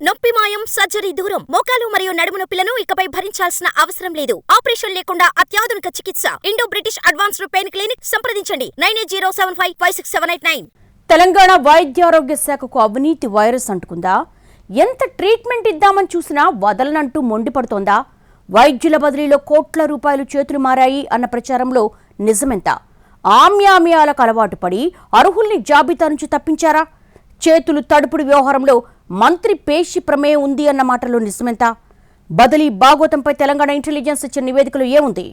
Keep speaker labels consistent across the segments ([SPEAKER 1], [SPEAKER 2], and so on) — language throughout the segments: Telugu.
[SPEAKER 1] నొప్పి మాయం, సర్జరీ దూరం. మోకాలు మరియు నడుము నొప్పులను ఇకపై భరించాల్సిన అవసరం లేదు. ఆపరేషన్ లేకుండా అత్యాధునిక చికిత్స. Indo British advanced pain clinic. సంప్రదించండి 9807556789.
[SPEAKER 2] తెలంగాణ వైద్యారోగ్య శాఖకు అవినీతి వైరస్ అంటుకుందా? ఎంత ట్రీట్మెంట్ ఇద్దామని చూసినా వదలనంటూ మొండిపడుతోందా? వైద్యుల బదిలీలో కోట్ల రూపాయలు చేతులు మారాయి అన్న ప్రచారంలో నిజమెంత? ఆమ్యామ్యాలకు అలవాటు పడి అర్హుల్ని జాబితా నుంచి తప్పించారా? చేతులు తడుపుడు వ్యవహారంలో మంత్రి పేషి ప్రమేయం ఉంది అన్న మాటలో నిజమెంత? బదిలీ భాగోతంపై తెలంగాణ ఇంటెలిజెన్స్ ఇచ్చిన నివేదికలో ఏముంది?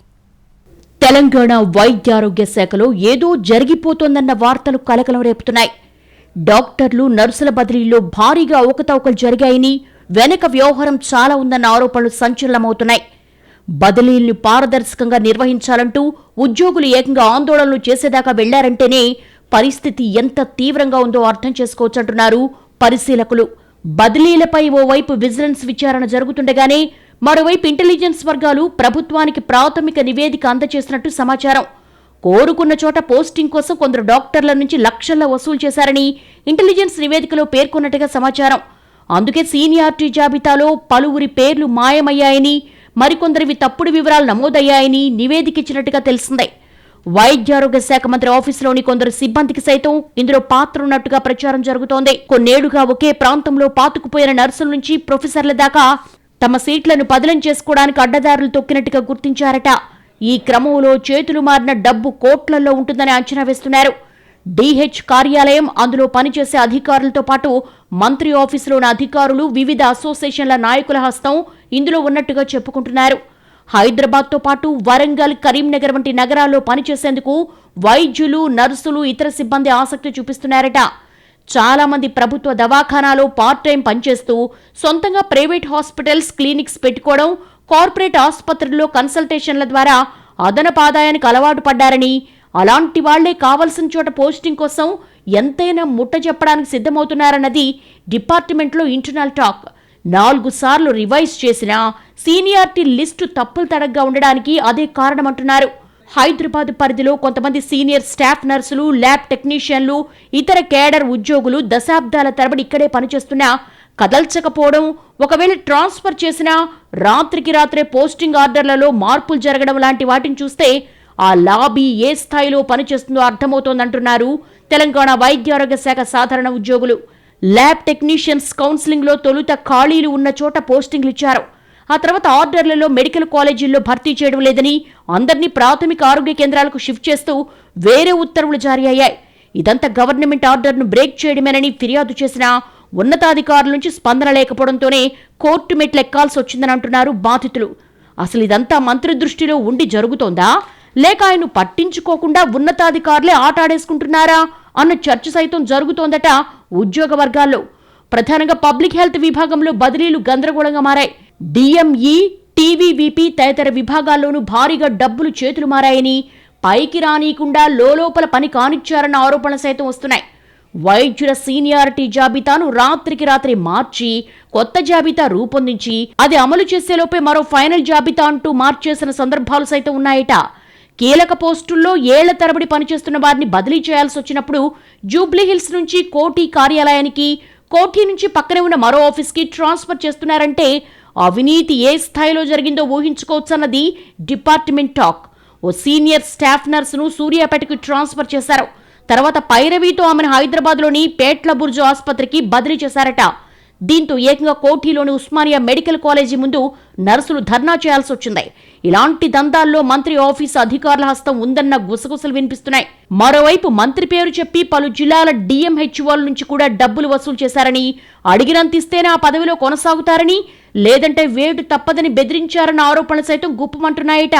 [SPEAKER 2] తెలంగాణ వైద్యారోగ్య శాఖలో ఏదో జరిగిపోతోందన్న వార్తలు కలకలం రేపుతున్నాయి. డాక్టర్లు, నర్సుల బదిలీలో భారీగా అవకతవకలు జరిగాయని, వెనక వ్యవహారం చాలా ఉందన్న ఆరోపణలు సంచలనమవుతున్నాయి. బదిలీల్ని పారదర్శకంగా నిర్వహించాలంటూ ఉద్యోగులు ఏకంగా ఆందోళనలు చేసేదాకా వెళ్లారంటేనే పరిస్థితి ఎంత తీవ్రంగా ఉందో అర్థం చేసుకోవచ్చంటున్నారు పరిశీలకులు. బదిలీలపై ఓవైపు విజిలెన్స్ విచారణ జరుగుతుండగానే మరోవైపు ఇంటెలిజెన్స్ వర్గాలు ప్రభుత్వానికి ప్రాథమిక నివేదిక అందజేసినట్టు సమాచారం. కోరుకున్న చోట పోస్టింగ్ కోసం కొందరు డాక్టర్ల నుంచి లక్షల్లో వసూలు చేశారని ఇంటెలిజెన్స్ నివేదికలో పేర్కొన్నట్టుగా సమాచారం. అందుకే సీనియారిటీ జాబితాలో పలువురి పేర్లు మాయమయ్యాయని, మరికొందరివి తప్పుడు వివరాలు నమోదయ్యాయని నివేదిక ఇచ్చినట్టుగా తెలిసిందే. వైద్యారోగ్య శాఖ మంత్రి ఆఫీసులోని కొందరు సిబ్బందికి సైతం ఇందులో పాత్ర ఉన్నట్టుగా ప్రచారం జరుగుతోంది. కొన్నేళ్లుగా ఒకే ప్రాంతంలో పాతుకుపోయిన నర్సుల నుంచి ప్రొఫెసర్ల దాకా తమ సీట్లను పదిలం చేసుకోవడానికి అడ్డదారులు తొక్కినట్టుగా గుర్తించారట. ఈ క్రమంలో చేతులు మారిన డబ్బు కోట్లలో ఉంటుందని అంచనా వేస్తున్నారు. డిహెచ్ కార్యాలయం, అందులో పనిచేసే అధికారులతో పాటు మంత్రి ఆఫీసులోని అధికారులు, వివిధ అసోసియేషన్ల నాయకుల హస్తం ఇందులో ఉన్నట్టుగా చెప్పుకుంటున్నారు. హైదరాబాద్తో పాటు వరంగల్, కరీంనగర్ వంటి నగరాల్లో పనిచేసేందుకు వైద్యులు, నర్సులు, ఇతర సిబ్బంది ఆసక్తి చూపిస్తున్నారట. చాలా మంది ప్రభుత్వ దవాఖానాలో పార్ట్ టైం పనిచేస్తూ సొంతంగా ప్రైవేట్ హాస్పిటల్స్, క్లినిక్స్ పెట్టుకోవడం, కార్పొరేట్ ఆసుపత్రుల్లో కన్సల్టేషన్ల ద్వారా అదనపు ఆదాయానికి అలవాటు పడ్డారని, అలాంటి వాళ్లే కావలసిన చోట పోస్టింగ్ కోసం ఎంతైనా ముట్ట చెప్పడానికి సిద్ధమవుతున్నారన్నది డిపార్ట్మెంట్లో ఇంటర్నల్ టాక్. 4 సార్లు రివైజ్ చేసినా సీనియారిటీ లిస్టు తప్పులు తడగ్గా ఉండడానికి అదే కారణమంటున్నారు. హైదరాబాద్ పరిధిలో కొంతమంది సీనియర్ స్టాఫ్ నర్సులు, ల్యాబ్ టెక్నీషియన్లు, ఇతర కేడర్ ఉద్యోగులు దశాబ్దాల తరబడి ఇక్కడే పనిచేస్తున్నా కదల్చకపోవడం, ఒకవేళ ట్రాన్స్ఫర్ చేసినా రాత్రికి రాత్రే పోస్టింగ్ ఆర్డర్లలో మార్పులు జరగడం లాంటి వాటిని చూస్తే ఆ లాబీ ఏ స్థాయిలో పనిచేస్తుందో అర్థమవుతోందంటున్నారు తెలంగాణ వైద్యారోగ్య శాఖ సాధారణ ఉద్యోగులు. ల్యాబ్ టెక్నీషియన్స్ కౌన్సిలింగ్లో తొలుత ఖాళీలు ఉన్న చోట పోస్టింగ్లు ఇచ్చారు. ఆ తర్వాత ఆర్డర్లలో మెడికల్ కాలేజీల్లో భర్తీ చేయడం లేదని అందరినీ ప్రాథమిక ఆరోగ్య కేంద్రాలకు షిఫ్ట్ చేస్తూ వేరే ఉత్తర్వులు జారీ అయ్యాయి. ఇదంతా గవర్నమెంట్ ఆర్డర్ను బ్రేక్ చేయడమేనని ఫిర్యాదు చేసిన ఉన్నతాధికారుల నుంచి స్పందన లేకపోవడంతోనే కోర్టు మెట్లు ఎక్కాల్సి వచ్చిందని అంటున్నారు బాధితులు. అసలు ఇదంతా మంత్రి దృష్టిలో ఉండి జరుగుతోందా, లేక ఆయన పట్టించుకోకుండా ఉన్నతాధికారులే ఆటాడేసుకుంటున్నారా అన్న చర్చ సైతం జరుగుతోందట ఉద్యోగ వర్గాల్లో. ప్రధానంగా పబ్లిక్ హెల్త్ విభాగంలో బదిలీలు గందరగోళంగా మారాయి. డిఎంఈ, టీవీవీపీ తదితర విభాగాల్లోనూ భారీగా డబ్బులు చేతులు మారాయని, పైకి రానీయకుండా లోపల పని కానిచ్చారన్న ఆరోపణలు సైతం వస్తున్నాయి. వైద్యుల సీనియారిటీ జాబితాను రాత్రికి రాత్రి మార్చి కొత్త జాబితా రూపొందించి అది అమలు చేసేలోపే మరో ఫైనల్ జాబితా అంటూ మార్చేసిన సందర్భాలు సైతం ఉన్నాయట. కీలక పోస్టుల్లో ఏళ్ల తరబడి పనిచేస్తున్న వారిని బదిలీ చేయాల్సి వచ్చినప్పుడు జూబ్లీహిల్స్ నుంచి కోఠి కార్యాలయానికి, కోఠి నుంచి పక్కనే ఉన్న మరో ఆఫీస్కి ట్రాన్స్ఫర్ చేస్తున్నారంటే అవినీతి ఏ స్థాయిలో జరిగిందో ఊహించుకోవచ్చన్నది డిపార్ట్మెంట్ టాక్. ఓ సీనియర్ స్టాఫ్ నర్సును సూర్యాపేటకు ట్రాన్స్ఫర్ చేశారు. తర్వాత పైరవీతో ఆమెను హైదరాబాద్లోని పేట్ల బుర్జు ఆసుపత్రికి బదిలీ చేశారట. దీంతో ఏకంగా కోఠిలోని ఉస్మానియా మెడికల్ కాలేజీ ముందు నర్సులు ధర్నా చేయాల్సి వచ్చింది. ఇలాంటి దందాల్లో మంత్రి ఆఫీసు అధికారుల హస్తం ఉందన్న గుసగుసలు వినిపిస్తున్నాయి. మరోవైపు మంత్రి పేరు చెప్పి పలు జిల్లాల డిఎంహెచ్ఓల నుంచి కూడా డబ్బులు వసూలు చేశారని, అడిగినంత ఇస్తేనే ఆ పదవిలో కొనసాగుతారని, లేదంటే వేటు తప్పదని బెదిరించారన్న ఆరోపణలు సైతం గుప్పమంటున్నాయట.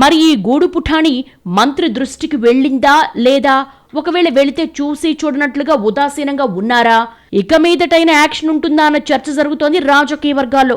[SPEAKER 2] మరి ఈ గూడు పుఠాణి మంత్రి దృష్టికి వెళ్ళిందా లేదా, ఒకవేళ వెళితే చూసి చూడనట్లుగా ఉదాసీనంగా ఉన్నారా, ఇక మీదటైన యాక్షన్ ఉంటుందా అన్న చర్చ జరుగుతోంది రాజకీయ వర్గాల్లో.